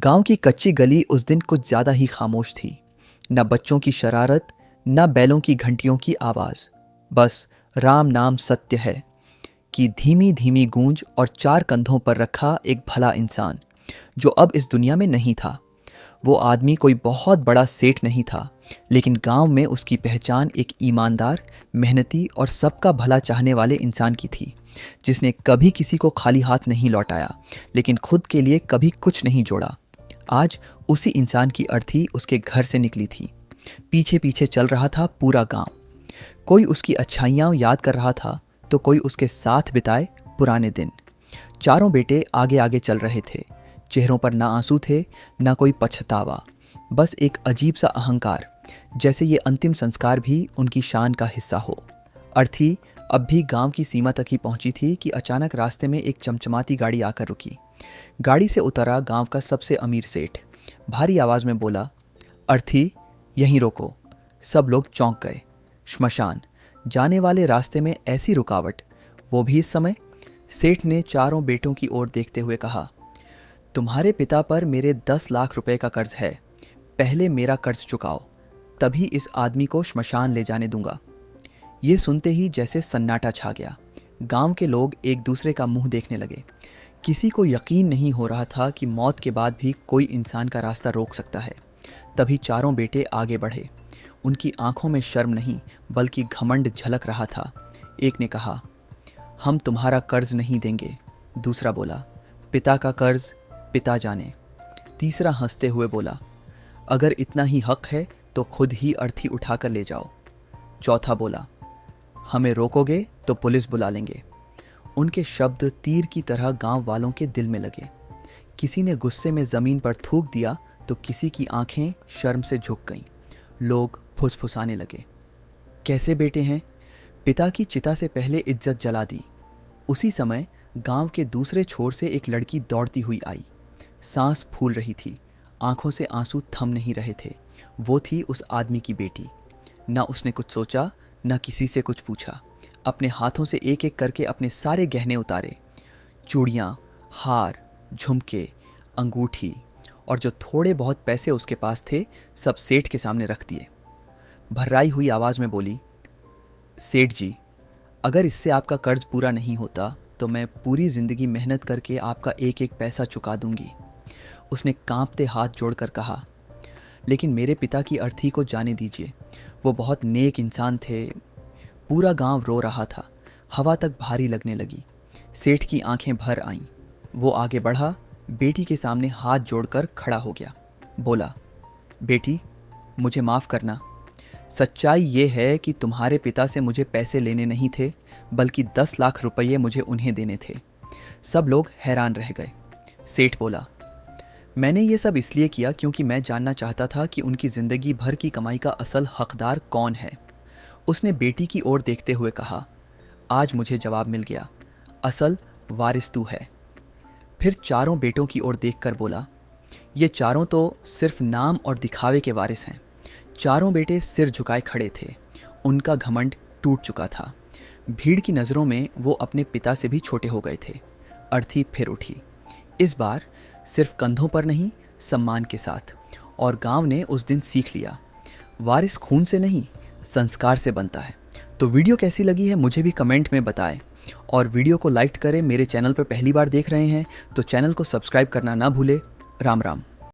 गांव की कच्ची गली उस दिन कुछ ज्यादा ही खामोश थी। न बच्चों की शरारत, न बैलों की घंटियों की आवाज। बस राम नाम सत्य है कि धीमी धीमी गूंज और चार कंधों पर रखा एक भला इंसान जो अब इस दुनिया में नहीं था। वो आदमी कोई बहुत बड़ा सेठ नहीं था, लेकिन गांव में उसकी पहचान एक ईमानदार, मेहनती और सबका भला चाहने वाले इंसान की थी, जिसने कभी किसी को खाली हाथ नहीं लौटाया, लेकिन खुद के लिए कभी कुछ नहीं जोड़ा। आज उसी इंसान की अर्थी उसके घर से निकली थी। पीछे पीछे चल रहा था पूरा गांव। कोई उसकी अच्छाइयाँ याद कर रहा था तो कोई उसके साथ बिताए पुराने दिन। चारों बेटे आगे आगे चल रहे थे। चेहरों पर ना आंसू थे, ना कोई पछतावा, बस एक अजीब सा अहंकार, जैसे ये अंतिम संस्कार भी उनकी शान का हिस्सा हो। अर्थी अब भी गांव की सीमा तक ही पहुंची थी कि अचानक रास्ते में एक चमचमाती गाड़ी आकर रुकी। गाड़ी से उतरा गांव का सबसे अमीर सेठ। भारी आवाज में बोला, अर्थी, यहीं रोको। सब लोग चौंक गए। श्मशान जाने वाले रास्ते में ऐसी रुकावट, वो भी इस समय। सेठ ने चारों बेटों की ओर देखते हुए कहा, तुम्हारे पिता पर मेरे 10 लाख रुपए का कर्ज है। पहले मेरा कर्ज चुकाओ, तभी इस आदमी को श्मशान ले जाने दूंगा। ये सुनते ही जैसे सन्नाटा छा गया। गांव के लोग एक दूसरे का मुंह देखने लगे। किसी को यकीन नहीं हो रहा था कि मौत के बाद भी कोई इंसान का रास्ता रोक सकता है। तभी चारों बेटे आगे बढ़े। उनकी आंखों में शर्म नहीं बल्कि घमंड झलक रहा था। एक ने कहा, हम तुम्हारा कर्ज नहीं देंगे। दूसरा बोला, पिता का कर्ज पिता जाने। तीसरा हंसते हुए बोला, अगर इतना ही हक है तो खुद ही अर्थी उठाकर ले जाओ। चौथा बोला, हमें रोकोगे तो पुलिस बुला लेंगे। उनके शब्द तीर की तरह गांव वालों के दिल में लगे। किसी ने गुस्से में जमीन पर थूक दिया तो किसी की आंखें शर्म से झुक गईं। लोग फुसफुसाने लगे, कैसे बेटे हैं? पिता की चिता से पहले इज्जत जला दी। उसी समय गांव के दूसरे छोर से एक लड़की दौड़ती हुई आई। सांस फूल रही थी, आंखों से आंसू थम नहीं रहे थे। वो थी उस आदमी की बेटी। ना उसने कुछ सोचा, ना किसी से कुछ पूछा। अपने हाथों से एक एक करके अपने सारे गहने उतारे। चूड़ियाँ, हार, झुमके, अंगूठी और जो थोड़े बहुत पैसे उसके पास थे, सब सेठ के सामने रख दिए। भर्राई हुई आवाज़ में बोली, सेठ जी, अगर इससे आपका कर्ज पूरा नहीं होता तो मैं पूरी ज़िंदगी मेहनत करके आपका एक एक पैसा चुका दूंगी। उसने कांपते हाथ जोड़कर कहा, लेकिन मेरे पिता की अर्थी को जाने दीजिए। वो बहुत नेक इंसान थे। पूरा गांव रो रहा था। हवा तक भारी लगने लगी। सेठ की आंखें भर आईं। वो आगे बढ़ा, बेटी के सामने हाथ जोड़कर खड़ा हो गया। बोला, बेटी, मुझे माफ़ करना। सच्चाई ये है कि तुम्हारे पिता से मुझे पैसे लेने नहीं थे, बल्कि 10 लाख रुपये मुझे उन्हें देने थे। सब लोग हैरान रह गए। सेठ बोला, मैंने ये सब इसलिए किया क्योंकि मैं जानना चाहता था कि उनकी ज़िंदगी भर की कमाई का असल हकदार कौन है। उसने बेटी की ओर देखते हुए कहा, आज मुझे जवाब मिल गया। असल वारिस तू है। फिर चारों बेटों की ओर देखकर बोला, ये चारों तो सिर्फ नाम और दिखावे के वारिस हैं। चारों बेटे सिर झुकाए खड़े थे। उनका घमंड टूट चुका था। भीड़ की नज़रों में वो अपने पिता से भी छोटे हो गए थे। अर्थी फिर उठी, इस बार सिर्फ कंधों पर नहीं, सम्मान के साथ। और गांव ने उस दिन सीख लिया, वारिस खून से नहीं, संस्कार से बनता है। तो वीडियो कैसी लगी है मुझे भी कमेंट में बताएं। और वीडियो को लाइक करें। मेरे चैनल पर पहली बार देख रहे हैं तो चैनल को सब्सक्राइब करना ना भूलें। राम राम।